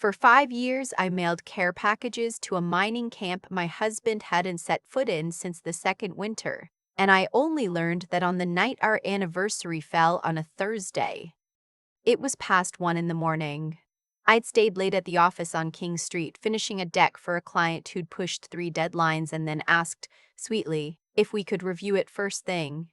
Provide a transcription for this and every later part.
For 5 years, I mailed care packages to a mining camp my husband hadn't set foot in since the second winter, and I only learned that on the night our anniversary fell on a Thursday. It was past 1 in the morning. I'd stayed late at the office on King Street, finishing a deck for a client who'd pushed 3 deadlines and then asked, sweetly, if we could review it first thing.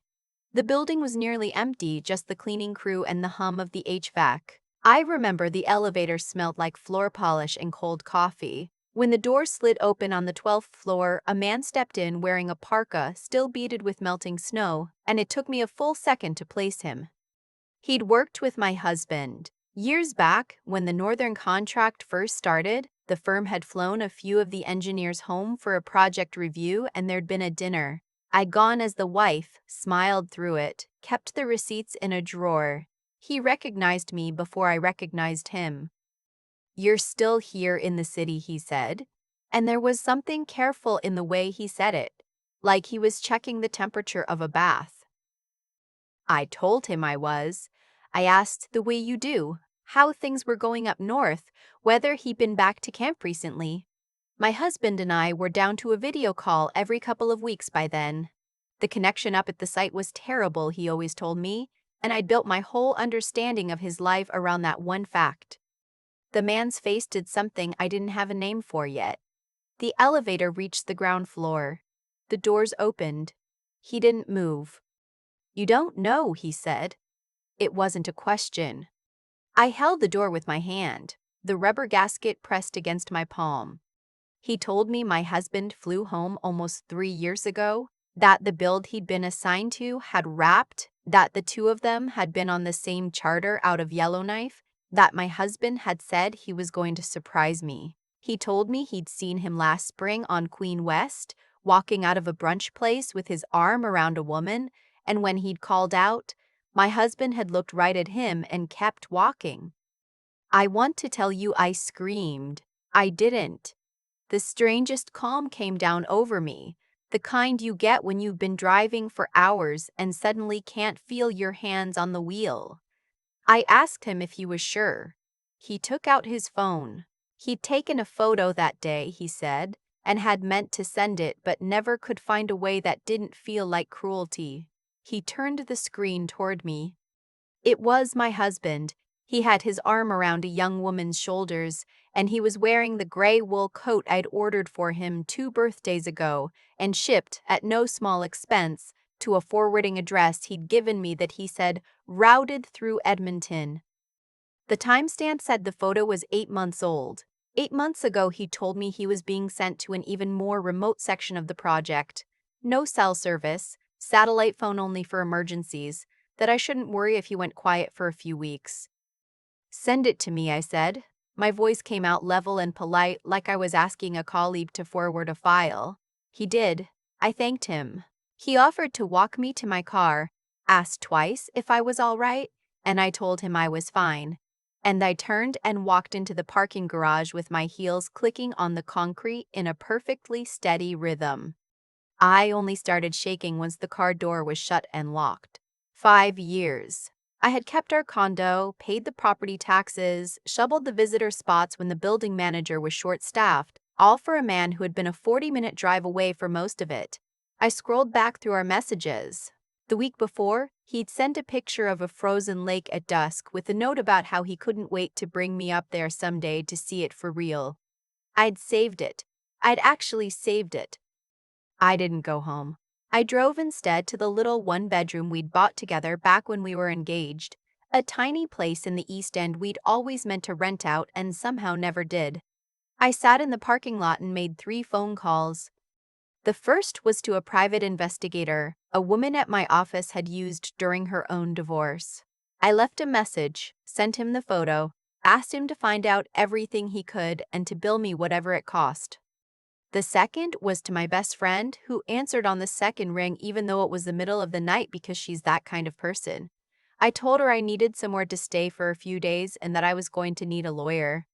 The building was nearly empty, just the cleaning crew and the hum of the HVAC. I remember the elevator smelled like floor polish and cold coffee. When the door slid open on the 12th floor, a man stepped in wearing a parka still beaded with melting snow, and it took me a full second to place him. He'd worked with my husband. Years back, when the Northern contract first started, the firm had flown a few of the engineers home for a project review and there'd been a dinner. I'd gone as the wife, smiled through it, kept the receipts in a drawer. He recognized me before I recognized him. "You're still here in the city," he said. And there was something careful in the way he said it, like he was checking the temperature of a bath. I told him I was. I asked the way you do, how things were going up north, whether he'd been back to camp recently. My husband and I were down to a video call every couple of weeks by then. The connection up at the site was terrible, he always told me, and I'd built my whole understanding of his life around that one fact. The man's face did something I didn't have a name for yet. The elevator reached the ground floor. The doors opened. He didn't move. "You don't know," he said. It wasn't a question. I held the door with my hand, the rubber gasket pressed against my palm. He told me my husband flew home almost 3 years ago, that the build he'd been assigned to had wrapped, that the two of them had been on the same charter out of Yellowknife, that my husband had said he was going to surprise me. He told me he'd seen him last spring on Queen West, walking out of a brunch place with his arm around a woman, and when he'd called out, my husband had looked right at him and kept walking. I want to tell you I screamed. I didn't. The strangest calm came down over me, the kind you get when you've been driving for hours and suddenly can't feel your hands on the wheel. I asked him if he was sure. He took out his phone. He'd taken a photo that day, he said, and had meant to send it but never could find a way that didn't feel like cruelty. He turned the screen toward me. It was my husband. He had his arm around a young woman's shoulders, and he was wearing the gray wool coat I'd ordered for him 2 birthdays ago and shipped, at no small expense, to a forwarding address he'd given me that he said routed through Edmonton. The timestamp said the photo was 8 months old. 8 months ago, he told me he was being sent to an even more remote section of the project. No cell service, satellite phone only for emergencies, that I shouldn't worry if he went quiet for a few weeks. "Send it to me," I said. My voice came out level and polite, like I was asking a colleague to forward a file. He did. I thanked him. He offered to walk me to my car, asked twice if I was all right, and I told him I was fine. And I turned and walked into the parking garage with my heels clicking on the concrete in a perfectly steady rhythm. I only started shaking once the car door was shut and locked. 5 years. I had kept our condo, paid the property taxes, shoveled the visitor spots when the building manager was short-staffed, all for a man who had been a 40-minute drive away for most of it. I scrolled back through our messages. The week before, he'd sent a picture of a frozen lake at dusk with a note about how he couldn't wait to bring me up there someday to see it for real. I'd saved it. I'd actually saved it. I didn't go home. I drove instead to the little one-bedroom we'd bought together back when we were engaged, a tiny place in the East End we'd always meant to rent out and somehow never did. I sat in the parking lot and made 3 phone calls. The first was to a private investigator a woman at my office had used during her own divorce. I left a message, sent him the photo, asked him to find out everything he could and to bill me whatever it cost. The second was to my best friend, who answered on the second ring even though it was the middle of the night because she's that kind of person. I told her I needed somewhere to stay for a few days and that I was going to need a lawyer.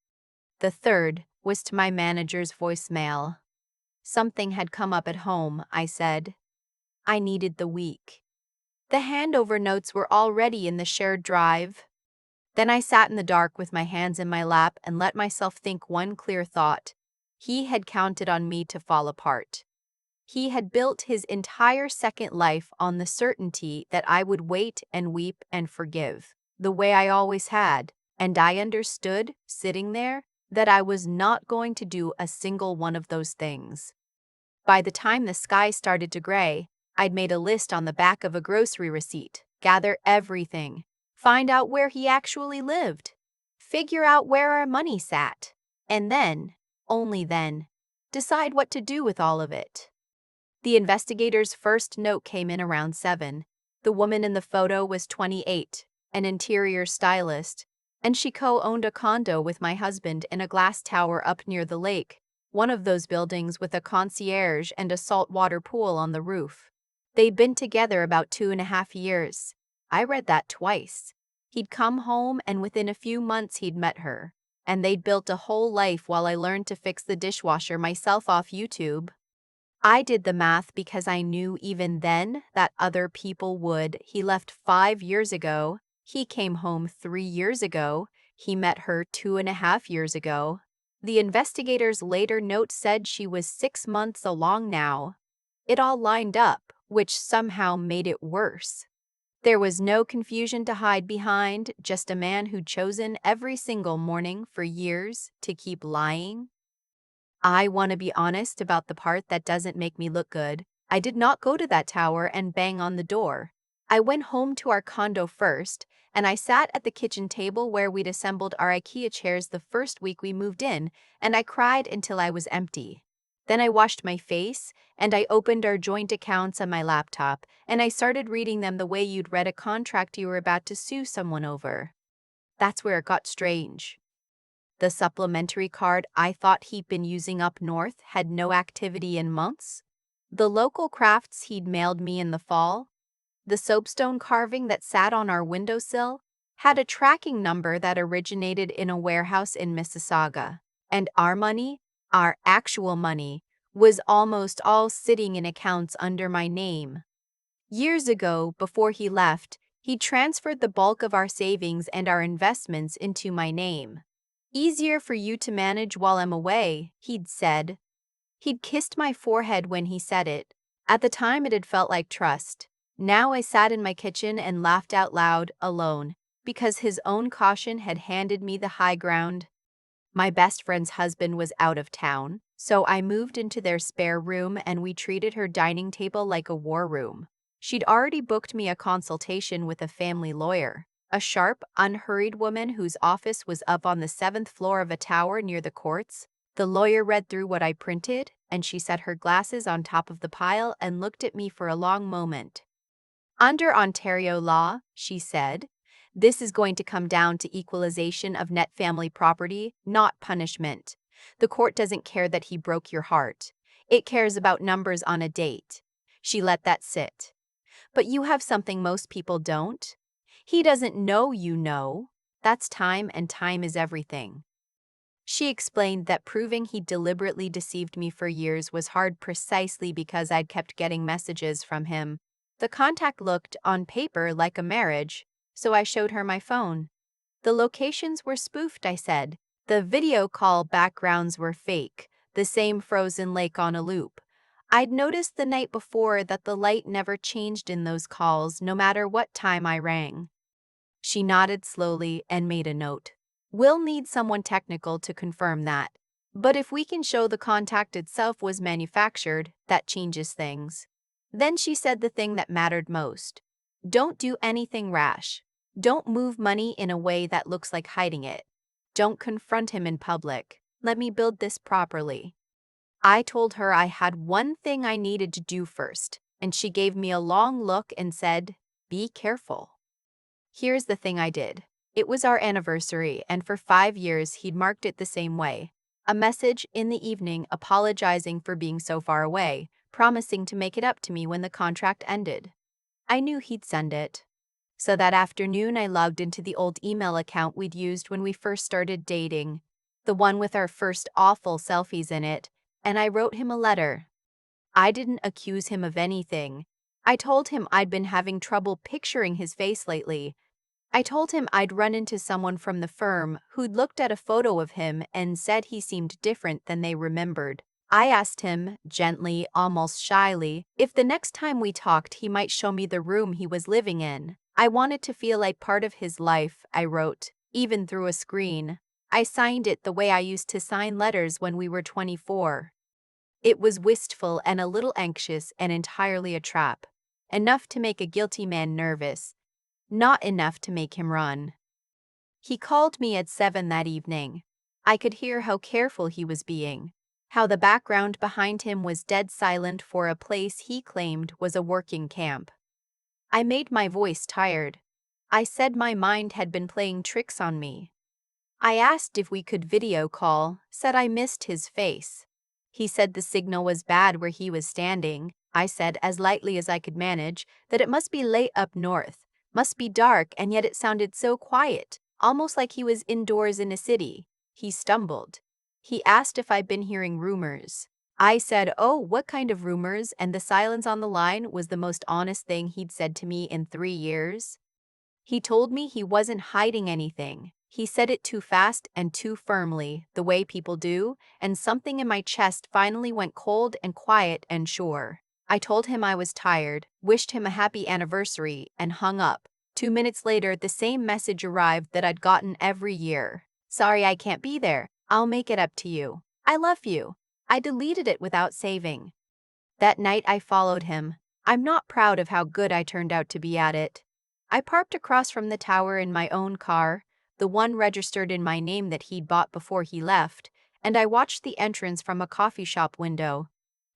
The third was to my manager's voicemail. Something had come up at home, I said. I needed the week. The handover notes were already in the shared drive. Then I sat in the dark with my hands in my lap and let myself think one clear thought. He had counted on me to fall apart. He had built his entire second life on the certainty that I would wait and weep and forgive, the way I always had, and I understood, sitting there, that I was not going to do a single one of those things. By the time the sky started to gray, I'd made a list on the back of a grocery receipt, gather everything, find out where he actually lived, figure out where our money sat, and then, only then, decide what to do with all of it. The investigator's first note came in around 7. The woman in the photo was 28, an interior stylist, and she co-owned a condo with my husband in a glass tower up near the lake, one of those buildings with a concierge and a saltwater pool on the roof. They'd been together about 2.5 years. I read that twice. He'd come home and within a few months he'd met her, and they'd built a whole life while I learned to fix the dishwasher myself off YouTube. I did the math because I knew even then that other people would. He left 5 years ago. He came home 3 years ago. He met her 2.5 years ago. The investigator's later note said she was 6 months along now. It all lined up, which somehow made it worse. There was no confusion to hide behind, just a man who'd chosen every single morning for years to keep lying. I want to be honest about the part that doesn't make me look good. I did not go to that tower and bang on the door. I went home to our condo first, and I sat at the kitchen table where we'd assembled our IKEA chairs the first week we moved in, and I cried until I was empty. Then I washed my face, and I opened our joint accounts on my laptop, and I started reading them the way you'd read a contract you were about to sue someone over. That's where it got strange. The supplementary card I thought he'd been using up north had no activity in months. The local crafts he'd mailed me in the fall, the soapstone carving that sat on our windowsill, had a tracking number that originated in a warehouse in Mississauga. And our money, our actual money, was almost all sitting in accounts under my name. Years ago, before he left, he transferred the bulk of our savings and our investments into my name. Easier for you to manage while I'm away, he'd said. He'd kissed my forehead when he said it. At the time, it had felt like trust. Now I sat in my kitchen and laughed out loud, alone, because his own caution had handed me the high ground. My best friend's husband was out of town, so I moved into their spare room and we treated her dining table like a war room. She'd already booked me a consultation with a family lawyer. A sharp, unhurried woman whose office was up on the 7th floor of a tower near the courts. The lawyer read through what I printed, and she set her glasses on top of the pile and looked at me for a long moment. Under Ontario law, she said, this is going to come down to equalization of net family property, not punishment. The court doesn't care that he broke your heart. It cares about numbers on a date. She let that sit. But you have something most people don't. He doesn't know you know. That's time, and time is everything. She explained that proving he deliberately deceived me for years was hard precisely because I'd kept getting messages from him. The contact looked, on paper, like a marriage, so I showed her my phone. The locations were spoofed, I said. The video call backgrounds were fake, the same frozen lake on a loop. I'd noticed the night before that the light never changed in those calls, no matter what time I rang. She nodded slowly and made a note. We'll need someone technical to confirm that. But if we can show the contact itself was manufactured, that changes things. Then she said the thing that mattered most. Don't do anything rash. Don't move money in a way that looks like hiding it. Don't confront him in public. Let me build this properly. I told her I had one thing I needed to do first, and she gave me a long look and said, "Be careful." Here's the thing I did. It was our anniversary, and for 5 years he'd marked it the same way. A message in the evening apologizing for being so far away, promising to make it up to me when the contract ended. I knew he'd send it. So that afternoon I logged into the old email account we'd used when we first started dating, the one with our first awful selfies in it, and I wrote him a letter. I didn't accuse him of anything. I told him I'd been having trouble picturing his face lately. I told him I'd run into someone from the firm who'd looked at a photo of him and said he seemed different than they remembered. I asked him, gently, almost shyly, if the next time we talked he might show me the room he was living in. I wanted to feel like part of his life, I wrote, even through a screen. I signed it the way I used to sign letters when we were 24. It was wistful and a little anxious and entirely a trap. Enough to make a guilty man nervous, not enough to make him run. He called me at 7 that evening. I could hear how careful he was being, how the background behind him was dead silent for a place he claimed was a working camp. I made my voice tired. I said my mind had been playing tricks on me. I asked if we could video call, said I missed his face. He said the signal was bad where he was standing. I said, as lightly as I could manage, that it must be late up north, must be dark, and yet it sounded so quiet, almost like he was indoors in a city. He stumbled. He asked if I'd been hearing rumors. I said, oh, what kind of rumors? And the silence on the line was the most honest thing he'd said to me in 3 years. He told me he wasn't hiding anything. He said it too fast and too firmly, the way people do, and something in my chest finally went cold and quiet and sure. I told him I was tired, wished him a happy anniversary, and hung up. 2 minutes later, the same message arrived that I'd gotten every year. Sorry I can't be there. I'll make it up to you. I love you. I deleted it without saving. That night I followed him. I'm not proud of how good I turned out to be at it. I parked across from the tower in my own car, the one registered in my name that he'd bought before he left, and I watched the entrance from a coffee shop window.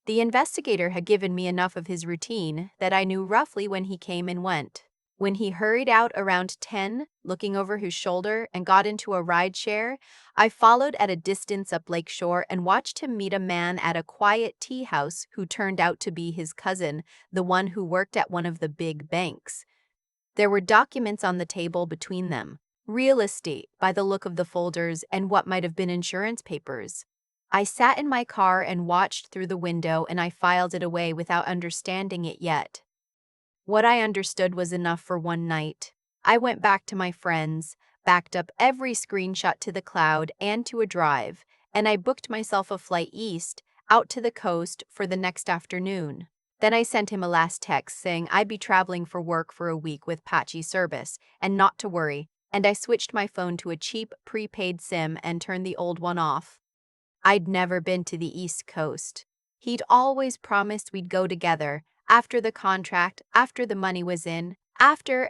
The investigator had given me enough of his routine that I knew roughly when he came and went. When he hurried out around 10, looking over his shoulder, and got into a rideshare, I followed at a distance up Lakeshore and watched him meet a man at a quiet tea house who turned out to be his cousin, the one who worked at one of the big banks. There were documents on the table between them, real estate by the look of the folders and what might have been insurance papers. I sat in my car and watched through the window, and I filed it away without understanding it yet. What I understood was enough for one night. I went back to my friends, backed up every screenshot to the cloud and to a drive, and I booked myself a flight east, out to the coast, for the next afternoon. Then I sent him a last text saying I'd be traveling for work for a week with patchy service, and not to worry, and I switched my phone to a cheap prepaid SIM and turned the old one off. I'd never been to the East Coast. He'd always promised we'd go together, after the contract, after the money was in, after.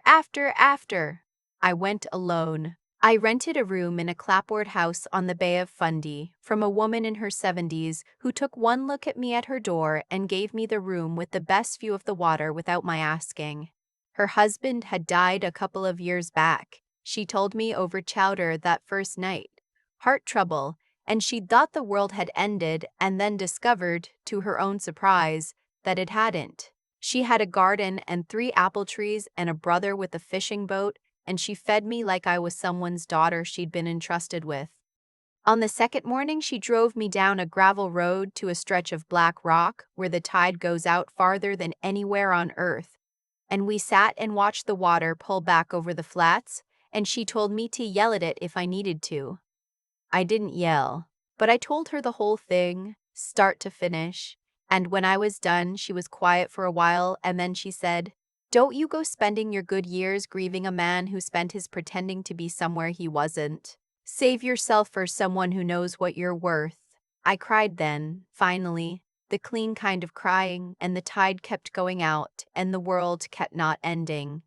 I went alone. I rented a room in a clapboard house on the Bay of Fundy from a woman in her 70s who took one look at me at her door and gave me the room with the best view of the water without my asking. Her husband had died a couple of years back. She told me over chowder that first night. Heart trouble, and she'd thought the world had ended and then discovered, to her own surprise, that it hadn't. She had a garden and 3 apple trees and a brother with a fishing boat, and she fed me like I was someone's daughter she'd been entrusted with. On the second morning, she drove me down a gravel road to a stretch of black rock where the tide goes out farther than anywhere on earth, and we sat and watched the water pull back over the flats, and she told me to yell at it if I needed to. I didn't yell, but I told her the whole thing, start to finish, and when I was done, she was quiet for a while, and then she said, "Don't you go spending your good years grieving a man who spent his pretending to be somewhere he wasn't. Save yourself for someone who knows what you're worth." I cried then, finally, the clean kind of crying, and the tide kept going out, and the world kept not ending.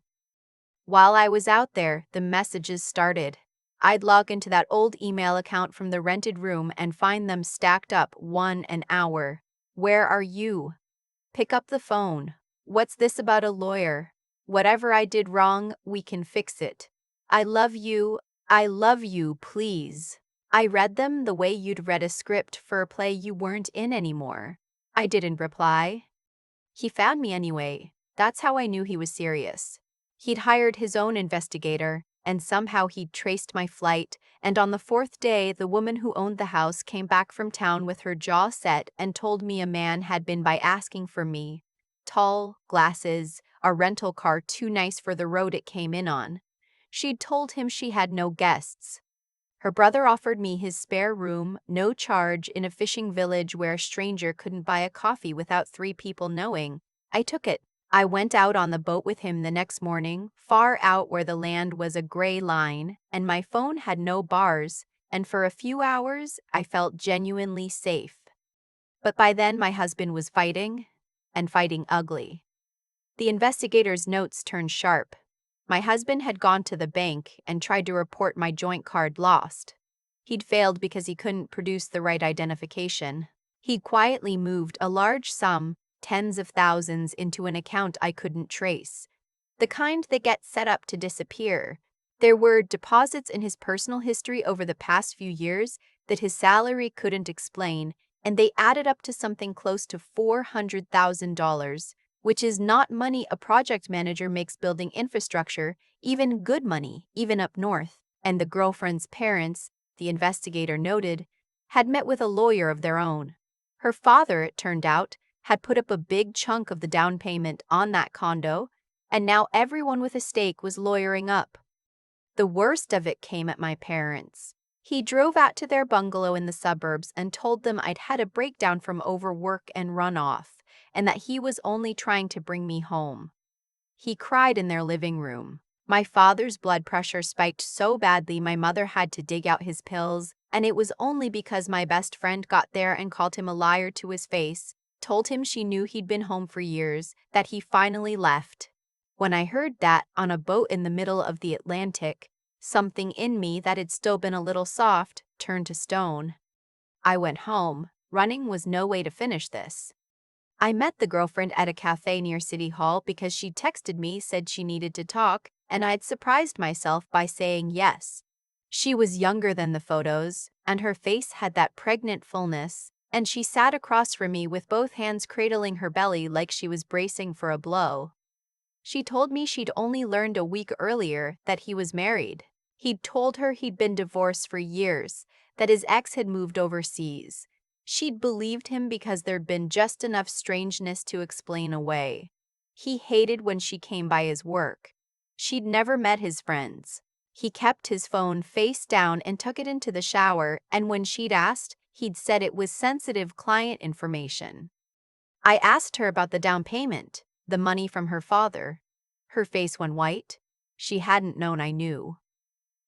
While I was out there, the messages started. I'd log into that old email account from the rented room and find them stacked up 1 an hour. Where are you? Pick up the phone. What's this about a lawyer? Whatever I did wrong, we can fix it. I love you, please. I read them the way you'd read a script for a play you weren't in anymore. I didn't reply. He found me anyway. That's how I knew he was serious. He'd hired his own investigator, and somehow he'd traced my flight, and on the 4th day, the woman who owned the house came back from town with her jaw set and told me a man had been by asking for me. Tall, glasses, a rental car too nice for the road it came in on. She'd told him she had no guests. Her brother offered me his spare room, no charge, in a fishing village where a stranger couldn't buy a coffee without 3 people knowing. I took it. I went out on the boat with him the next morning, far out where the land was a gray line, and my phone had no bars, and for a few hours I felt genuinely safe. But by then my husband was fighting, and fighting ugly. The investigator's notes turned sharp. My husband had gone to the bank and tried to report my joint card lost. He'd failed because he couldn't produce the right identification. He'd quietly moved a large sum, tens of thousands, into an account I couldn't trace. The kind that get set up to disappear. There were deposits in his personal history over the past few years that his salary couldn't explain, and they added up to something close to $400,000. Which is not money a project manager makes building infrastructure, even good money, even up north. And the girlfriend's parents, the investigator noted, had met with a lawyer of their own. Her father, it turned out, had put up a big chunk of the down payment on that condo, and now everyone with a stake was lawyering up. The worst of it came at my parents. He drove out to their bungalow in the suburbs and told them I'd had a breakdown from overwork and run off, and that he was only trying to bring me home. He cried in their living room. My father's blood pressure spiked so badly my mother had to dig out his pills, and it was only because my best friend got there and called him a liar to his face, told him she knew he'd been home for years, that he finally left. When I heard that on a boat in the middle of the Atlantic, something in me that had still been a little soft turned to stone. I went home. Running was no way to finish this. I met the girlfriend at a cafe near City Hall because she texted me, said she needed to talk, and I'd surprised myself by saying yes. She was younger than the photos, and her face had that pregnant fullness, and she sat across from me with both hands cradling her belly like she was bracing for a blow. She told me she'd only learned a week earlier that he was married. He'd told her he'd been divorced for years, that his ex had moved overseas. She'd believed him because there'd been just enough strangeness to explain away. He hated when she came by his work. She'd never met his friends. He kept his phone face down and took it into the shower, and when she'd asked, he'd said it was sensitive client information. I asked her about the down payment, the money from her father. Her face went white. She hadn't known I knew.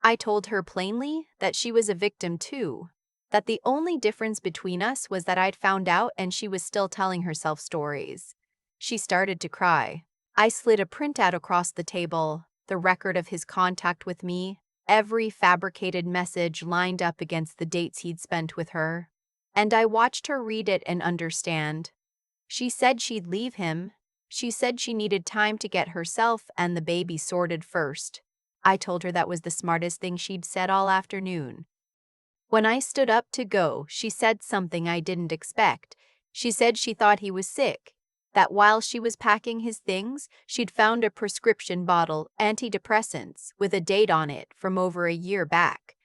I told her plainly that she was a victim too, that the only difference between us was that I'd found out and she was still telling herself stories. She started to cry. I slid a printout across the table, the record of his contact with me, every fabricated message lined up against the dates he'd spent with her. And I watched her read it and understand. She said she'd leave him. She said she needed time to get herself and the baby sorted first. I told her that was the smartest thing she'd said all afternoon. When I stood up to go, she said something I didn't expect. She said she thought he was sick, that while she was packing his things, she'd found a prescription bottle, antidepressants, with a date on it from over a year back.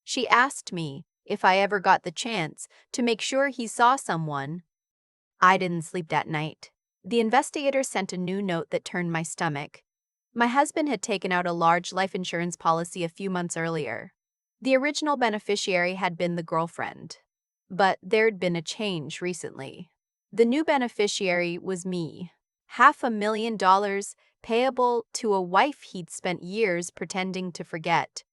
She asked me if I ever got the chance to make sure he saw someone. I didn't sleep that night. The investigator sent a new note that turned my stomach. My husband had taken out a large life insurance policy a few months earlier. The original beneficiary had been the girlfriend, but there'd been a change recently. The new beneficiary was me. $500,000 payable to a wife he'd spent years pretending to forget.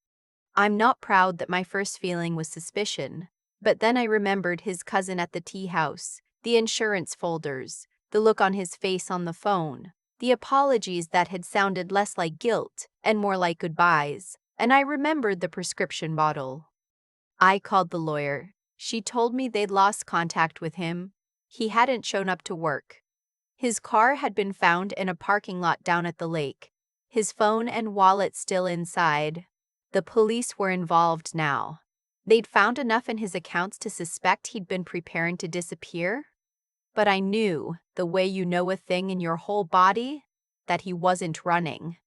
I'm not proud that my first feeling was suspicion, but then I remembered his cousin at the tea house, the insurance folders, the look on his face on the phone, the apologies that had sounded less like guilt and more like goodbyes. And I remembered the prescription bottle. I called the lawyer. She told me they'd lost contact with him. He hadn't shown up to work. His car had been found in a parking lot down at the lake, his phone and wallet still inside. The police were involved now. They'd found enough in his accounts to suspect he'd been preparing to disappear. But I knew, the way you know a thing in your whole body, that he wasn't running.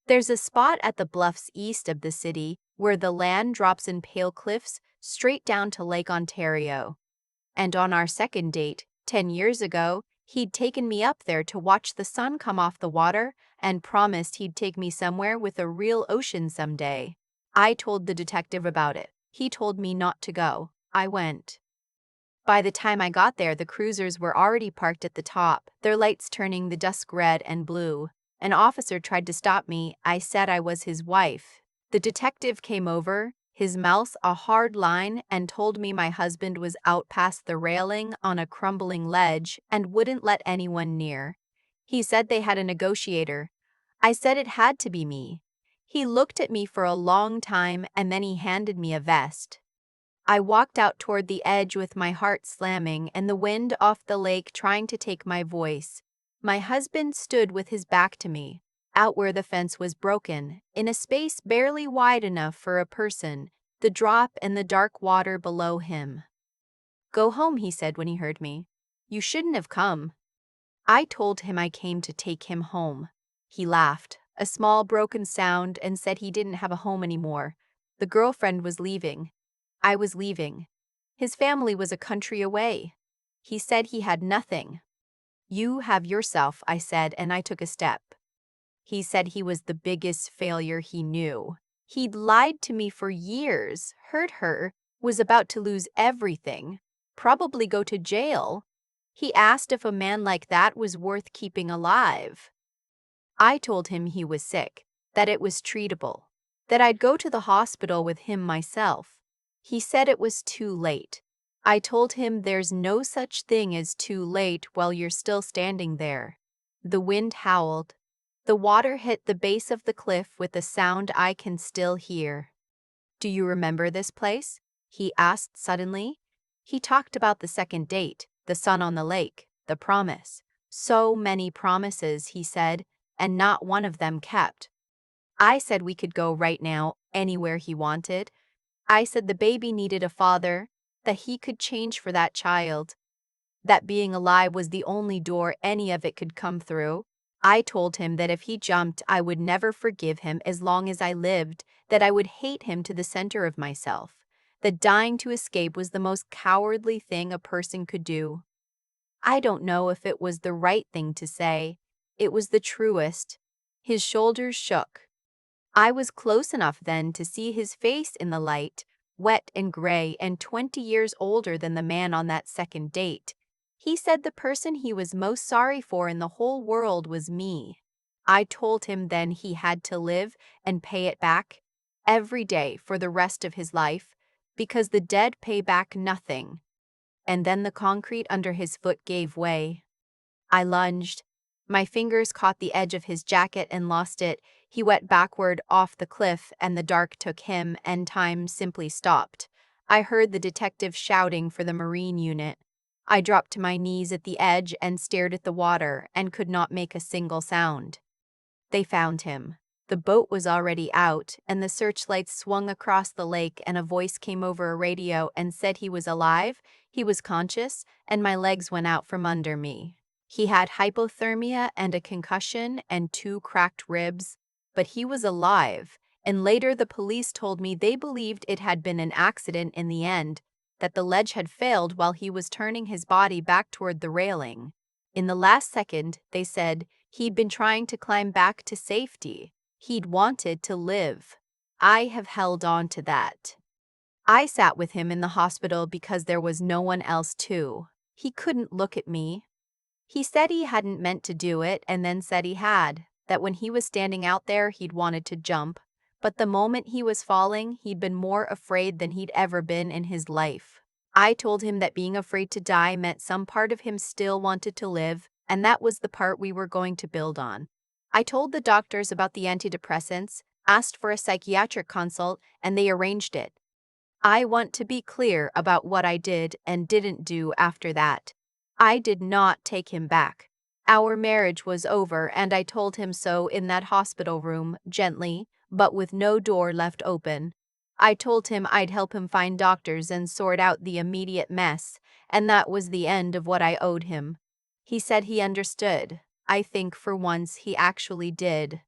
There's a spot at the bluffs east of the city where the land drops in pale cliffs straight down to Lake Ontario. And on our second date, 10 years ago, He'd taken me up there to watch the sun come off the water and promised he'd take me somewhere with a real ocean someday. I told the detective about it. He told me not to go. I went. By the time I got there, the cruisers were already parked at the top, their lights turning the dusk red and blue. An officer tried to stop me. I said I was his wife. The detective came over, his mouth a hard line, and told me my husband was out past the railing on a crumbling ledge and wouldn't let anyone near. He said they had a negotiator. I said it had to be me. He looked at me for a long time and then he handed me a vest. I walked out toward the edge with my heart slamming and the wind off the lake trying to take my voice. My husband stood with his back to me, out where the fence was broken, in a space barely wide enough for a person, the drop and the dark water below him. "Go home," he said when he heard me. "You shouldn't have come." I told him I came to take him home. He laughed, a small broken sound, and said he didn't have a home anymore. The girlfriend was leaving. I was leaving. His family was a country away. He said he had nothing. "You have yourself," I said, and I took a step. He said he was the biggest failure he knew. He'd lied to me for years, hurt her, was about to lose everything, probably go to jail. He asked if a man like that was worth keeping alive. I told him he was sick, that it was treatable, that I'd go to the hospital with him myself. He said it was too late. I told him there's no such thing as too late while you're still standing there. The wind howled. The water hit the base of the cliff with a sound I can still hear. "Do you remember this place?" he asked suddenly. He talked about the second date, the sun on the lake, the promise. So many promises, he said, and not one of them kept. I said we could go right now, anywhere he wanted. I said the baby needed a father, that he could change for that child, that being alive was the only door any of it could come through. I told him that if he jumped, I would never forgive him as long as I lived, that I would hate him to the center of myself, that dying to escape was the most cowardly thing a person could do. I don't know if it was the right thing to say. It was the truest. His shoulders shook. I was close enough then to see his face in the light, wet and gray and 20 years older than the man on that second date. He said the person he was most sorry for in the whole world was me. I told him then he had to live and pay it back every day for the rest of his life, because the dead pay back nothing. And then the concrete under his foot gave way. I lunged. My fingers caught the edge of his jacket and lost it. He went backward off the cliff and the dark took him and time simply stopped. I heard the detective shouting for the Marine unit. I dropped to my knees at the edge and stared at the water and could not make a single sound. They found him. The boat was already out and the searchlights swung across the lake and a voice came over a radio and said he was alive, he was conscious, and my legs went out from under me. He had hypothermia and a concussion and 2 cracked ribs, but he was alive, and later the police told me they believed it had been an accident in the end, that the ledge had failed while he was turning his body back toward the railing. In the last second, they said, he'd been trying to climb back to safety. He'd wanted to live. I have held on to that. I sat with him in the hospital because there was no one else to. He couldn't look at me. He said he hadn't meant to do it and then said he had, that when he was standing out there he'd wanted to jump, but the moment he was falling he'd been more afraid than he'd ever been in his life. I told him that being afraid to die meant some part of him still wanted to live, and that was the part we were going to build on. I told the doctors about the antidepressants, asked for a psychiatric consult, and they arranged it. I want to be clear about what I did and didn't do after that. I did not take him back. Our marriage was over and I told him so in that hospital room, gently, but with no door left open. I told him I'd help him find doctors and sort out the immediate mess, and that was the end of what I owed him. He said he understood. I think for once he actually did.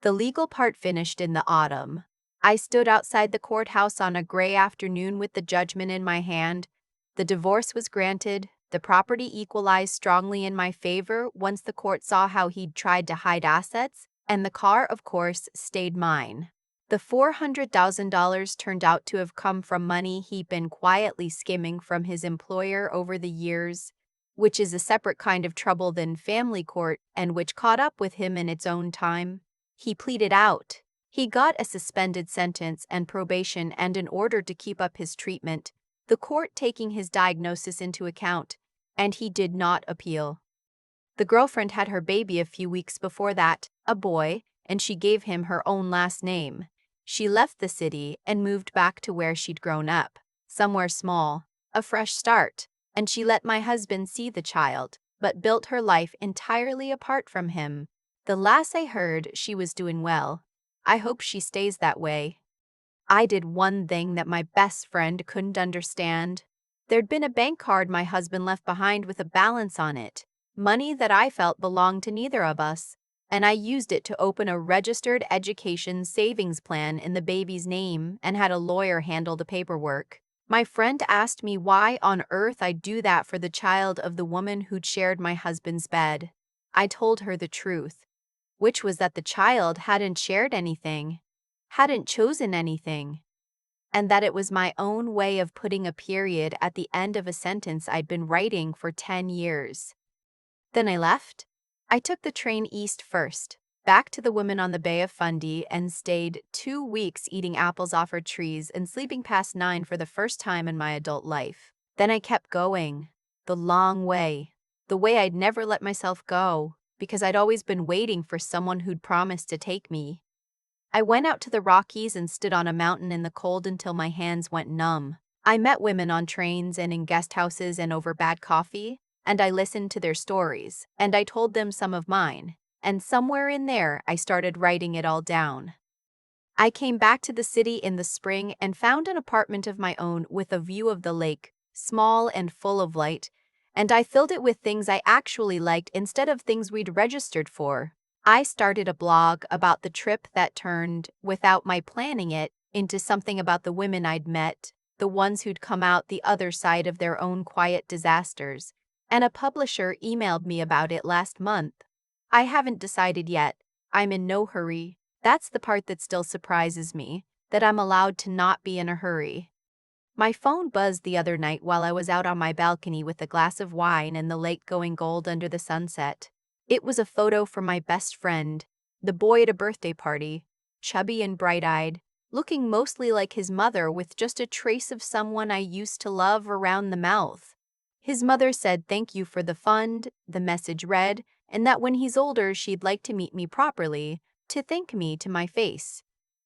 The legal part finished in the autumn. I stood outside the courthouse on a gray afternoon with the judgment in my hand. The divorce was granted, The property equalized strongly in my favor once the court saw how he'd tried to hide assets, and the car, of course, stayed mine. The $400,000 turned out to have come from money he'd been quietly skimming from his employer over the years, which is a separate kind of trouble than family court and which caught up with him in its own time. He pleaded out. He got a suspended sentence and probation and an order to keep up his treatment, the court taking his diagnosis into account, and he did not appeal. The girlfriend had her baby a few weeks before that, a boy, and she gave him her own last name. She left the city and moved back to where she'd grown up, somewhere small, a fresh start, and she let my husband see the child, but built her life entirely apart from him. The last I heard, she was doing well. I hope she stays that way. I did one thing that my best friend couldn't understand. There'd been a bank card my husband left behind with a balance on it, money that I felt belonged to neither of us, and I used it to open a registered education savings plan in the baby's name and had a lawyer handle the paperwork. My friend asked me why on earth I'd do that for the child of the woman who'd shared my husband's bed. I told her the truth, which was that the child hadn't shared anything, hadn't chosen anything, and that it was my own way of putting a period at the end of a sentence I'd been writing for 10 years. Then I left. I took the train east first, back to the woman on the Bay of Fundy, and stayed 2 weeks eating apples off her trees and sleeping past 9 for the first time in my adult life. Then I kept going, the long way, the way I'd never let myself go, because I'd always been waiting for someone who'd promised to take me. I went out to the Rockies and stood on a mountain in the cold until my hands went numb. I met women on trains and in guest houses and over bad coffee, and I listened to their stories, and I told them some of mine, and somewhere in there I started writing it all down. I came back to the city in the spring and found an apartment of my own with a view of the lake, small and full of light, and I filled it with things I actually liked instead of things we'd registered for. I started a blog about the trip that turned, without my planning it, into something about the women I'd met, the ones who'd come out the other side of their own quiet disasters, and a publisher emailed me about it last month. I haven't decided yet. I'm in no hurry. That's the part that still surprises me, that I'm allowed to not be in a hurry. My phone buzzed the other night while I was out on my balcony with a glass of wine and the lake going gold under the sunset. It was a photo from my best friend, the boy at a birthday party, chubby and bright-eyed, looking mostly like his mother with just a trace of someone I used to love around the mouth. His mother said thank you for the fund, the message read, and that when he's older she'd like to meet me properly, to thank me to my face.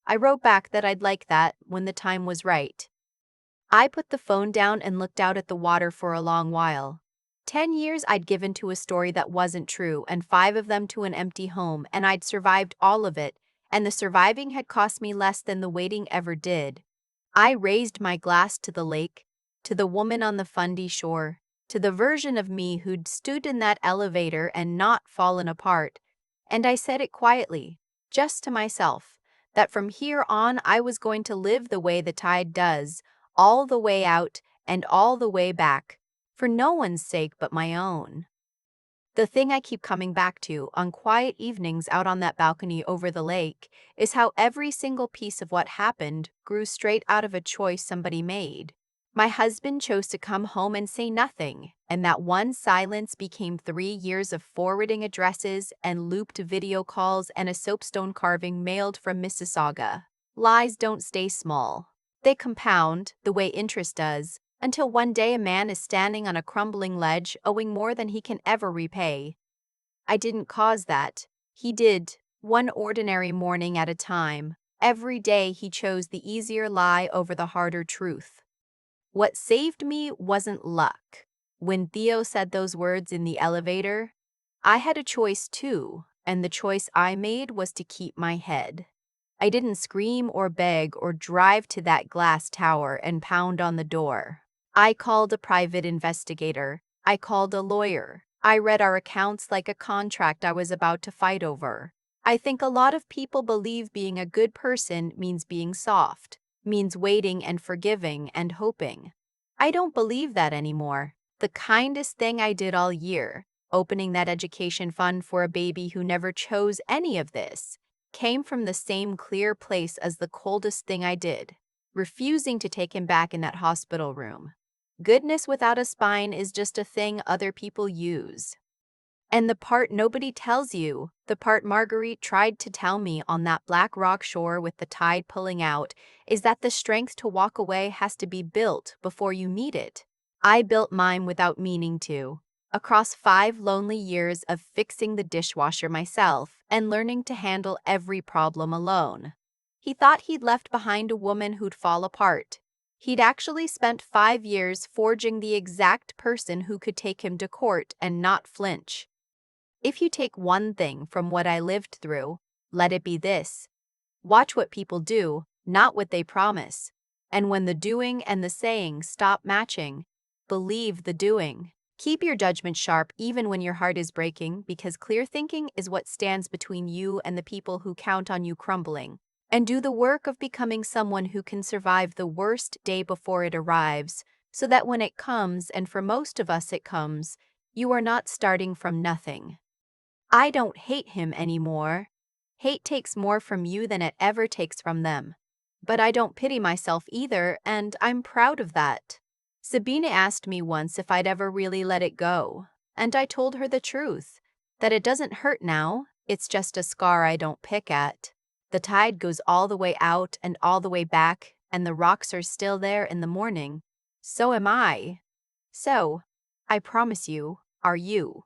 I wrote back that I'd like that when the time was right. I put the phone down and looked out at the water for a long while. 10 years I'd given to a story that wasn't true, and 5 of them to an empty home, and I'd survived all of it, and the surviving had cost me less than the waiting ever did. I raised my glass to the lake, to the woman on the Fundy shore, to the version of me who'd stood in that elevator and not fallen apart, and I said it quietly, just to myself, that from here on I was going to live the way the tide does, all the way out and all the way back, for no one's sake but my own. The thing I keep coming back to on quiet evenings out on that balcony over the lake is how every single piece of what happened grew straight out of a choice somebody made. My husband chose to come home and say nothing, and that one silence became 3 years of forwarding addresses and looped video calls and a soapstone carving mailed from Mississauga. Lies don't stay small. They compound, the way interest does, until one day a man is standing on a crumbling ledge owing more than he can ever repay. I didn't cause that. He did, one ordinary morning at a time. Every day he chose the easier lie over the harder truth. What saved me wasn't luck. When Theo said those words in the elevator, I had a choice too, and the choice I made was to keep my head. I didn't scream or beg or drive to that glass tower and pound on the door. I called a private investigator. I called a lawyer. I read our accounts like a contract I was about to fight over. I think a lot of people believe being a good person means being soft, means waiting and forgiving and hoping. I don't believe that anymore. The kindest thing I did all year, opening that education fund for a baby who never chose any of this, came from the same clear place as the coldest thing I did, refusing to take him back in that hospital room. Goodness without a spine is just a thing other people use. And the part nobody tells you, the part Marguerite tried to tell me on that black rock shore with the tide pulling out, is that the strength to walk away has to be built before you need it. I built mine without meaning to, across 5 lonely years of fixing the dishwasher myself and learning to handle every problem alone. He thought he'd left behind a woman who'd fall apart. He'd actually spent 5 years forging the exact person who could take him to court and not flinch. If you take one thing from what I lived through, let it be this. Watch what people do, not what they promise. And when the doing and the saying stop matching, believe the doing. Keep your judgment sharp even when your heart is breaking, because clear thinking is what stands between you and the people who count on you crumbling. And do the work of becoming someone who can survive the worst day before it arrives, so that when it comes, and for most of us it comes, you are not starting from nothing. I don't hate him anymore. Hate takes more from you than it ever takes from them. But I don't pity myself either, and I'm proud of that. Sabina asked me once if I'd ever really let it go, and I told her the truth, that it doesn't hurt now, it's just a scar I don't pick at. The tide goes all the way out and all the way back, and the rocks are still there in the morning. So am I. So, I promise you, are you.